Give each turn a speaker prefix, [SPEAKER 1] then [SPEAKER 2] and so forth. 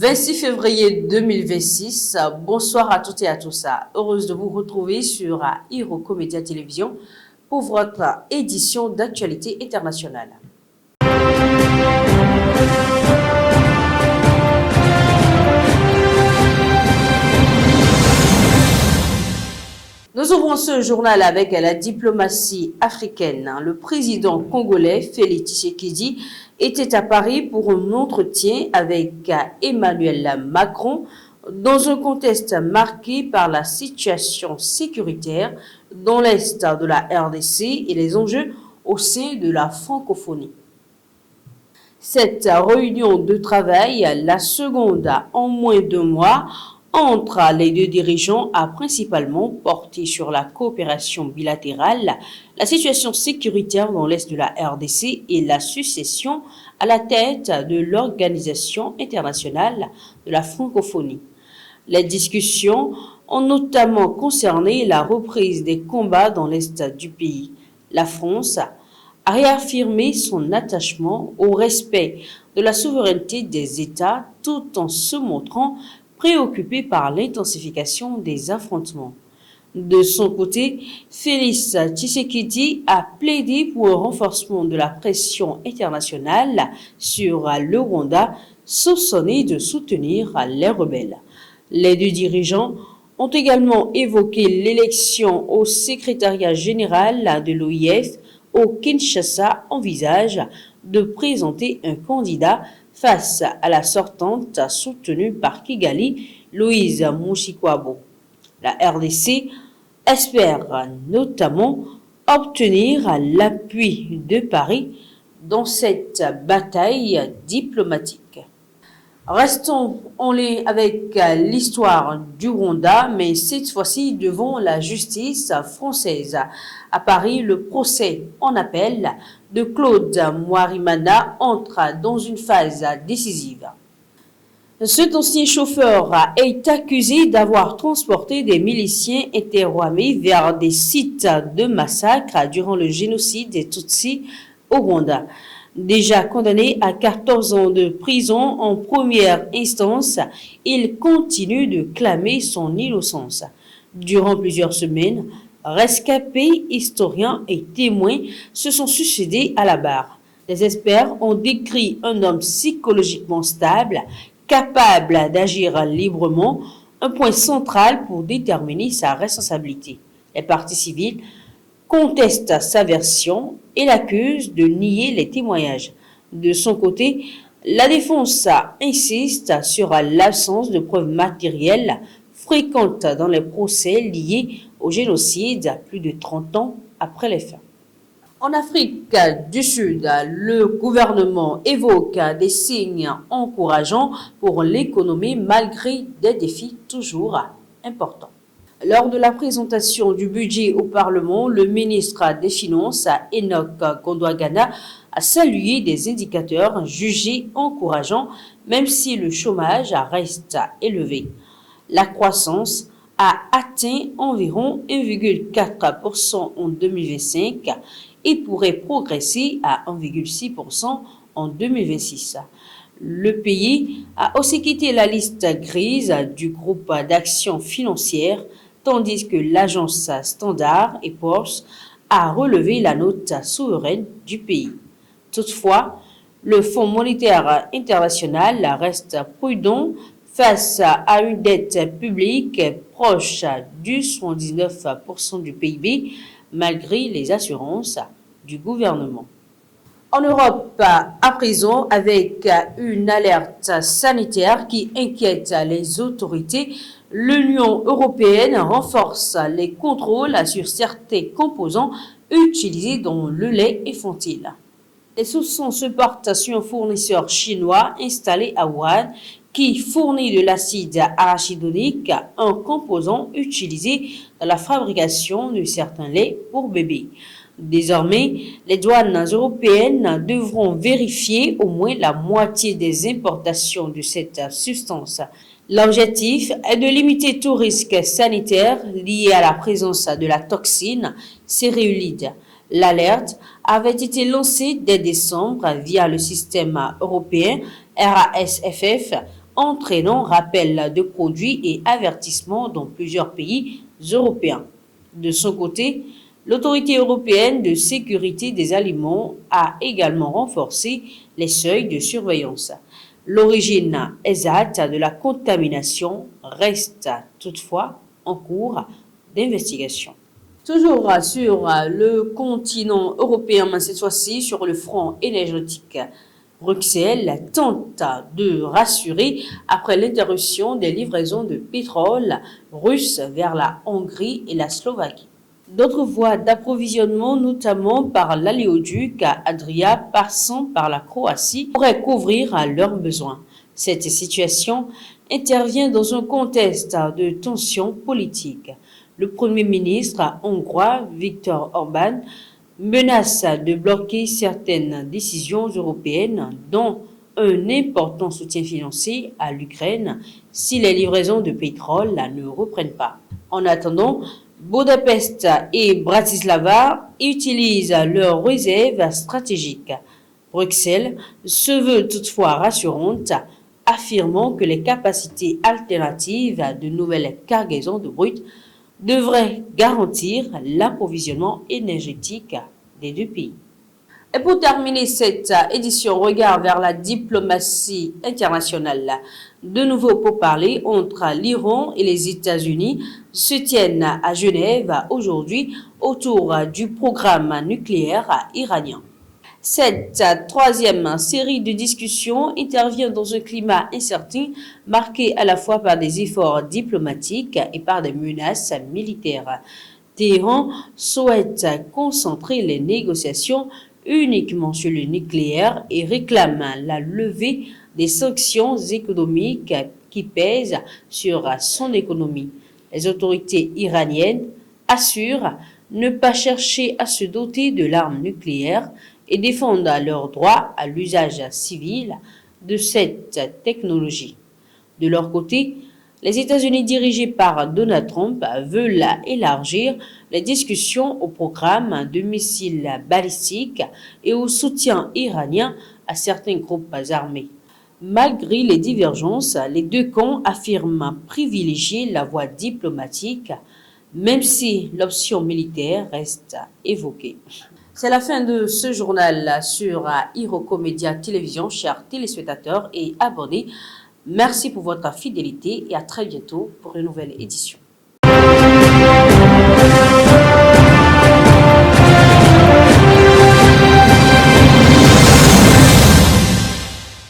[SPEAKER 1] 26 février 2026, bonsoir à toutes et à tous. Heureuse de vous retrouver sur Iroko Média Télévision pour votre édition d'actualité internationale. Nous ouvrons ce journal avec la diplomatie africaine. Le président congolais Félix Tshisekedi était à Paris pour un entretien avec Emmanuel Macron dans un contexte marqué par la situation sécuritaire dans l'est de la RDC et les enjeux au sein de la francophonie. Cette réunion de travail, la seconde en moins de 2 mois, entre les deux dirigeants a principalement porté sur la coopération bilatérale, la situation sécuritaire dans l'est de la RDC et la succession à la tête de l'Organisation internationale de la francophonie. Les discussions ont notamment concerné la reprise des combats dans l'est du pays. La France a réaffirmé son attachement au respect de la souveraineté des États tout en se montrant préoccupé par l'intensification des affrontements. De son côté, Félix Tshisekedi a plaidé pour un renforcement de la pression internationale sur le Rwanda, soupçonné de soutenir les rebelles. Les deux dirigeants ont également évoqué l'élection au secrétariat général de l'OIF au Kinshasa envisage de présenter un candidat face à la sortante soutenue par Kigali, Louise Mushikwabo. La RDC espère notamment obtenir l'appui de Paris dans cette bataille diplomatique. Restons avec l'histoire du Rwanda, mais cette fois-ci devant la justice française. À Paris, le procès en appel de Claude Mwarimana entre dans une phase décisive. Cet ancien chauffeur est accusé d'avoir transporté des miliciens interarmés vers des sites de massacre durant le génocide des Tutsis au Rwanda. Déjà condamné à 14 ans de prison en première instance, il continue de clamer son innocence. Durant plusieurs semaines, rescapés, historiens et témoins se sont succédés à la barre. Les experts ont décrit un homme psychologiquement stable, capable d'agir librement, un point central pour déterminer sa responsabilité. Les parties civiles contestent sa version et l'accusent de nier les témoignages. De son côté, la défense insiste sur l'absence de preuves matérielles fréquentes dans les procès liés au génocide plus de 30 ans après les faits. En Afrique du Sud, le gouvernement évoque des signes encourageants pour l'économie malgré des défis toujours importants. Lors de la présentation du budget au Parlement, le ministre des Finances, Enoch Gondwagana, a salué des indicateurs jugés encourageants, même si le chômage reste élevé. La croissance a atteint environ 1,4% en 2025 et pourrait progresser à 1,6% en 2026. Le pays a aussi quitté la liste grise du groupe d'action financière, tandis que l'agence Standard & Poor's a relevé la note souveraine du pays. Toutefois, le Fonds monétaire international reste prudent face à une dette publique proche du 79% du PIB, malgré les assurances du gouvernement. En Europe, à présent, avec une alerte sanitaire qui inquiète les autorités, l'Union européenne renforce les contrôles sur certains composants utilisés dans le lait infantile. Les soupçons se portent sur un fournisseur chinois installé à Wuhan qui fournit de l'acide arachidonique, un composant utilisé dans la fabrication de certains laits pour bébés. Désormais, les douanes européennes devront vérifier au moins la moitié des importations de cette substance. L'objectif est de limiter tout risque sanitaire lié à la présence de la toxine céréulide. L'alerte avait été lancée dès décembre via le système européen RASFF entraînant rappel de produits et avertissements dans plusieurs pays européens. De son côté, l'Autorité européenne de sécurité des aliments a également renforcé les seuils de surveillance. L'origine exacte de la contamination reste toutefois en cours d'investigation. Toujours sur le continent européen, mais cette fois-ci sur le front énergétique, Bruxelles tente de rassurer après l'interruption des livraisons de pétrole russe vers la Hongrie et la Slovaquie. D'autres voies d'approvisionnement, notamment par l'aléoduc Adria passant par la Croatie, pourraient couvrir leurs besoins. Cette situation intervient dans un contexte de tensions politiques. Le Premier ministre hongrois Viktor Orbán menace de bloquer certaines décisions européennes, dont un important soutien financier à l'Ukraine si les livraisons de pétrole ne reprennent pas. En attendant, Budapest et Bratislava utilisent leurs réserves stratégiques. Bruxelles se veut toutefois rassurante, affirmant que les capacités alternatives de nouvelles cargaisons de brut devraient garantir l'approvisionnement énergétique des deux pays. Et pour terminer cette édition, regard vers la diplomatie internationale. De nouveaux pourparlers entre l'Iran et les États-Unis se tiennent à Genève aujourd'hui autour du programme nucléaire iranien. Cette troisième série de discussions intervient dans un climat incertain marqué à la fois par des efforts diplomatiques et par des menaces militaires. Téhéran souhaite concentrer les négociations uniquement sur le nucléaire et réclame la levée des sanctions économiques qui pèsent sur son économie. Les autorités iraniennes assurent ne pas chercher à se doter de l'arme nucléaire et défendent leur droit à l'usage civil de cette technologie. De leur côté, les États-Unis dirigés par Donald Trump veulent élargir les discussions au programme de missiles balistiques et au soutien iranien à certains groupes armés. Malgré les divergences, les deux camps affirment privilégier la voie diplomatique, même si l'option militaire reste évoquée. C'est la fin de ce journal sur Iroko Media Télévision, chers téléspectateurs et abonnés. Merci pour votre fidélité et à très bientôt pour une nouvelle édition.